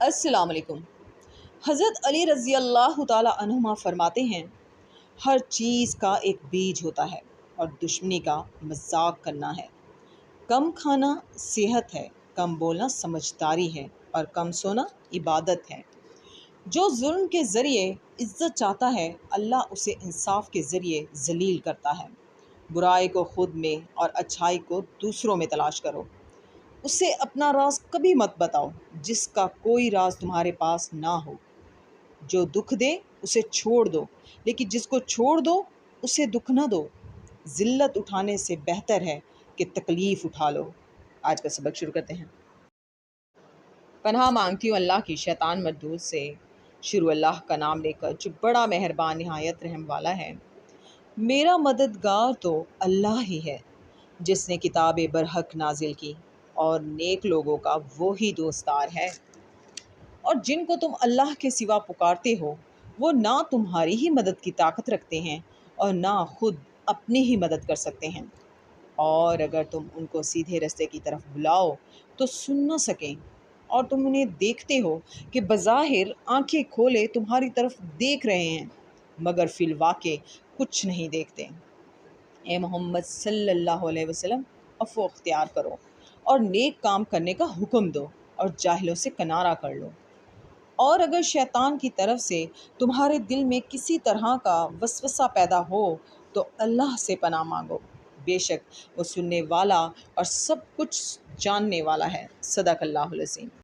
السلام علیکم۔ حضرت علی رضی اللہ تعالی عنہما فرماتے ہیں، ہر چیز کا ایک بیج ہوتا ہے اور دشمنی کا مذاق کرنا ہے۔ کم کھانا صحت ہے، کم بولنا سمجھداری ہے اور کم سونا عبادت ہے۔ جو ظلم کے ذریعے عزت چاہتا ہے، اللہ اسے انصاف کے ذریعے ذلیل کرتا ہے۔ برائی کو خود میں اور اچھائی کو دوسروں میں تلاش کرو۔ اسے اپنا راز کبھی مت بتاؤ جس کا کوئی راز تمہارے پاس نہ ہو۔ جو دکھ دے اسے چھوڑ دو، لیکن جس کو چھوڑ دو اسے دکھ نہ دو۔ ذلت اٹھانے سے بہتر ہے کہ تکلیف اٹھا لو۔ آج کا سبق شروع کرتے ہیں۔ پناہ مانگتی ہوں اللہ کی شیطان مردود سے۔ شروع اللہ کا نام لے کر جو بڑا مہربان نہایت رحم والا ہے۔ میرا مددگار تو اللہ ہی ہے جس نے کتاب برحق نازل کی، اور نیک لوگوں کا وہی دوستدار ہے۔ اور جن کو تم اللہ کے سوا پکارتے ہو وہ نہ تمہاری ہی مدد کی طاقت رکھتے ہیں اور نہ خود اپنی ہی مدد کر سکتے ہیں، اور اگر تم ان کو سیدھے رستے کی طرف بلاؤ تو سن نہ سکیں، اور تم انہیں دیکھتے ہو کہ بظاہر آنکھیں کھولے تمہاری طرف دیکھ رہے ہیں مگر فی الواقع کچھ نہیں دیکھتے۔ اے محمد صلی اللہ علیہ وسلم، عفو اختیار کرو اور نیک کام کرنے کا حکم دو اور جاہلوں سے کنارہ کر لو۔ اور اگر شیطان کی طرف سے تمہارے دل میں کسی طرح کا وسوسہ پیدا ہو تو اللہ سے پناہ مانگو، بے شک وہ سننے والا اور سب کچھ جاننے والا ہے۔ صدق اللہ العظیم۔